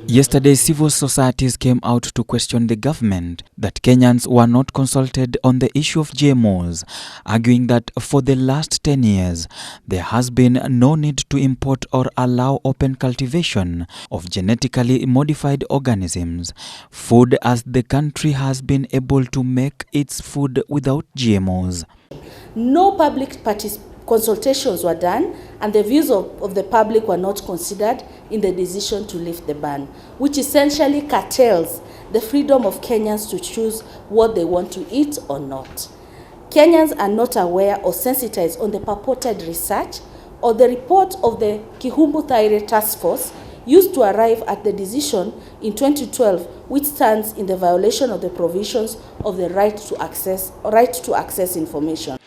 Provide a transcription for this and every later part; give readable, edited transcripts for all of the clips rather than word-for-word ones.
Yesterday, civil societies came out to question the government that Kenyans were not consulted on the issue of GMOs, arguing that for the last 10 years, there has been no need to import or allow open cultivation of genetically modified organisms, food as the country has been able to make its food without GMOs. No public consultations were done, and the views of the public were not considered in the decision to lift the ban, which essentially curtails the freedom of Kenyans to choose what they want to eat or not. Kenyans are not aware or sensitized on the purported research or the report of the Kihumbu Thaire Task Force used to arrive at the decision in 2012, which stands in the violation of the provisions of the right to access information.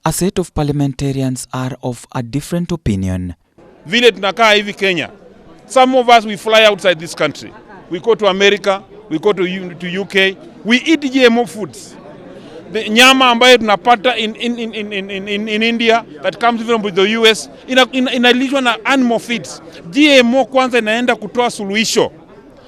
A set of parliamentarians are of a different opinion. Vile tunakaa hivi Kenya, some of us we fly outside this country. We go to America, we go to UK, we eat GMO foods. The nyama ambayo tunapata in India that comes from the US inalishwa na animal feeds. GMO kwanza inaenda kutoa suluhisho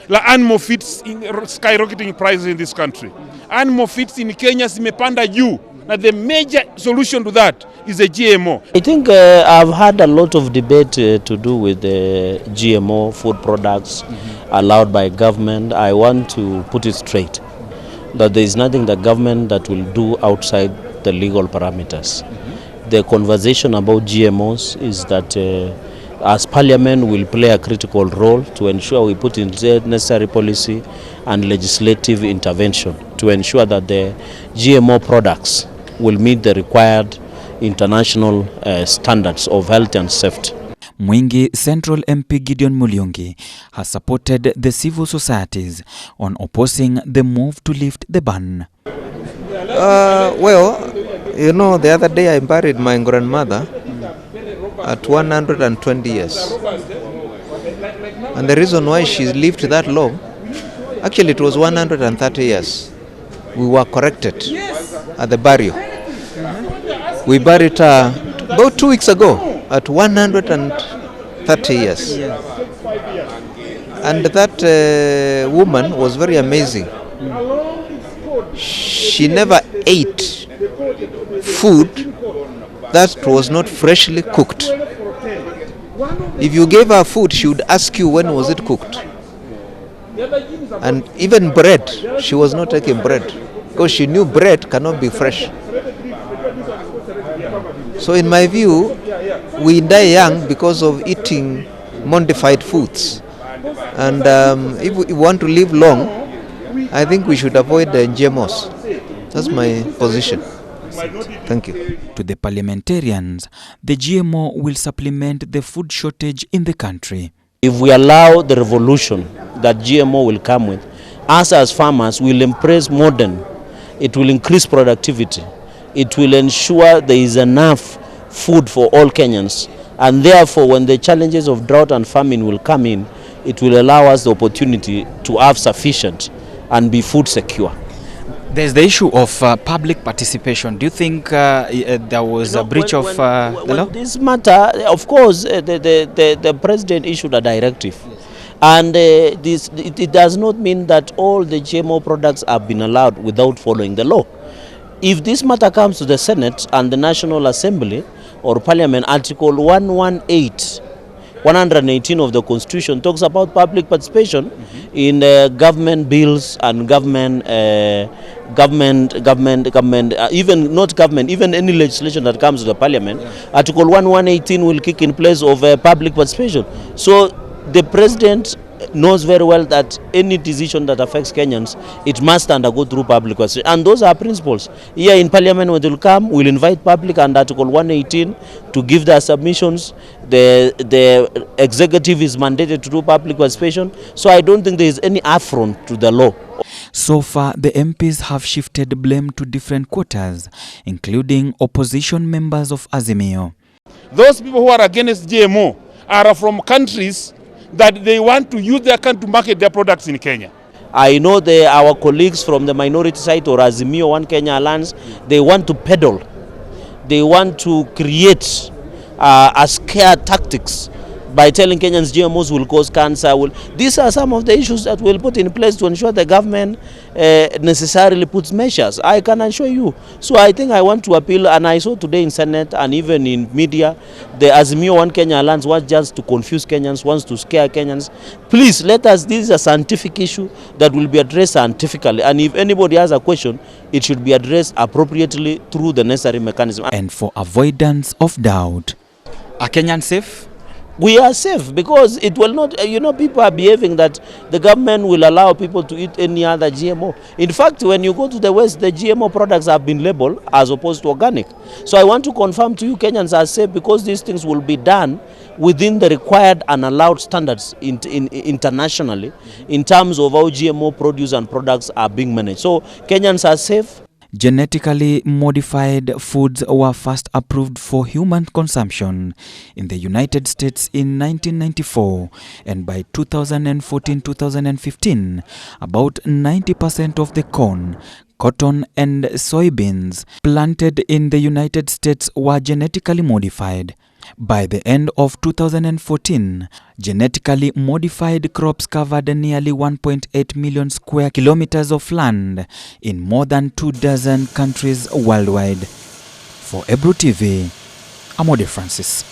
la animal feeds skyrocketing prices in this country. Animal feeds in Kenya zimepanda juu. Now the major solution to that is a GMO. I think I've had a lot of debate to do with the GMO food products allowed by government. I want to put it straight that there is nothing the government that will do outside the legal parameters. The conversation about GMOs is that as Parliament will play a critical role to ensure we put in the necessary policy and legislative intervention to ensure that the GMO products will meet the required international standards of health and safety. Mwingi Central MP Gideon Mulyungi has supported the civil societies on opposing the move to lift the ban. Well, you know, the other day I buried my grandmother at 120 years. And the reason why she lived that long, actually it was 130 years. We were corrected at the burial. We buried her about 2 weeks ago at 130 years. And that woman was very amazing. She never ate food that was not freshly cooked. If you gave her food, she would ask you when was it cooked. And even bread, she was not taking bread because she knew bread cannot be fresh. So in my view, we die young because of eating modified foods. And if we want to live long, I think we should avoid the GMOs. That's my position. Thank you. To the parliamentarians, the GMO will supplement the food shortage in the country. If we allow the revolution that GMO will come with, us as farmers will embrace modern. It will increase productivity. It will ensure there is enough food for all Kenyans. And therefore, when the challenges of drought and famine will come in, it will allow us the opportunity to have sufficient and be food secure. There's the issue of public participation. Do you think there was a breach of the law? This matter, of course, the president issued a directive. And it does not mean that all the GMO products have been allowed without following the law. If this matter comes to the Senate and the National Assembly or Parliament, Article 118 of the Constitution talks about public participation in government bills and government, even not government, even any legislation that comes to the Parliament. Article 118 will kick in place of public participation. So the President knows very well that any decision that affects Kenyans, it must undergo through public participation. And those are principles. Here in Parliament, when they will come, we'll invite public under Article 118 to give their submissions. The executive is mandated to do public participation. So I don't think there is any affront to the law. So far, the MPs have shifted blame to different quarters, including opposition members of Azimio. Those people who are against GMO are from countries that they want to use their country to market their products in Kenya. I know our colleagues from the minority side or Azimio One Kenya Alliance, they want to peddle. They want to create a scare tactics by telling Kenyans GMOs will cause cancer. These are some of the issues that we'll put in place to ensure the government necessarily puts measures. I can assure you. So I think I want to appeal, and I saw today in Senate and even in media, the Azimio One Kenya Alliance wants just to confuse Kenyans, wants to scare Kenyans. Please let us, this is a scientific issue that will be addressed scientifically, and if anybody has a question, it should be addressed appropriately through the necessary mechanism. And for avoidance of doubt, are Kenyans safe? We are safe because it will not, people are behaving that the government will allow people to eat any other GMO. In fact, when you go to the West, the GMO products have been labeled as opposed to organic. So I want to confirm to you, Kenyans are safe because these things will be done within the required and allowed standards internationally in terms of how GMO produce and products are being managed. So Kenyans are safe. Genetically modified foods were first approved for human consumption in the United States in 1994, and by 2014-2015, about 90% of the corn, cotton and soybeans planted in the United States were genetically modified. By the end of 2014, genetically modified crops covered nearly 1.8 million square kilometers of land in more than 24 countries worldwide. For Ebru TV, I'm Ode Francis.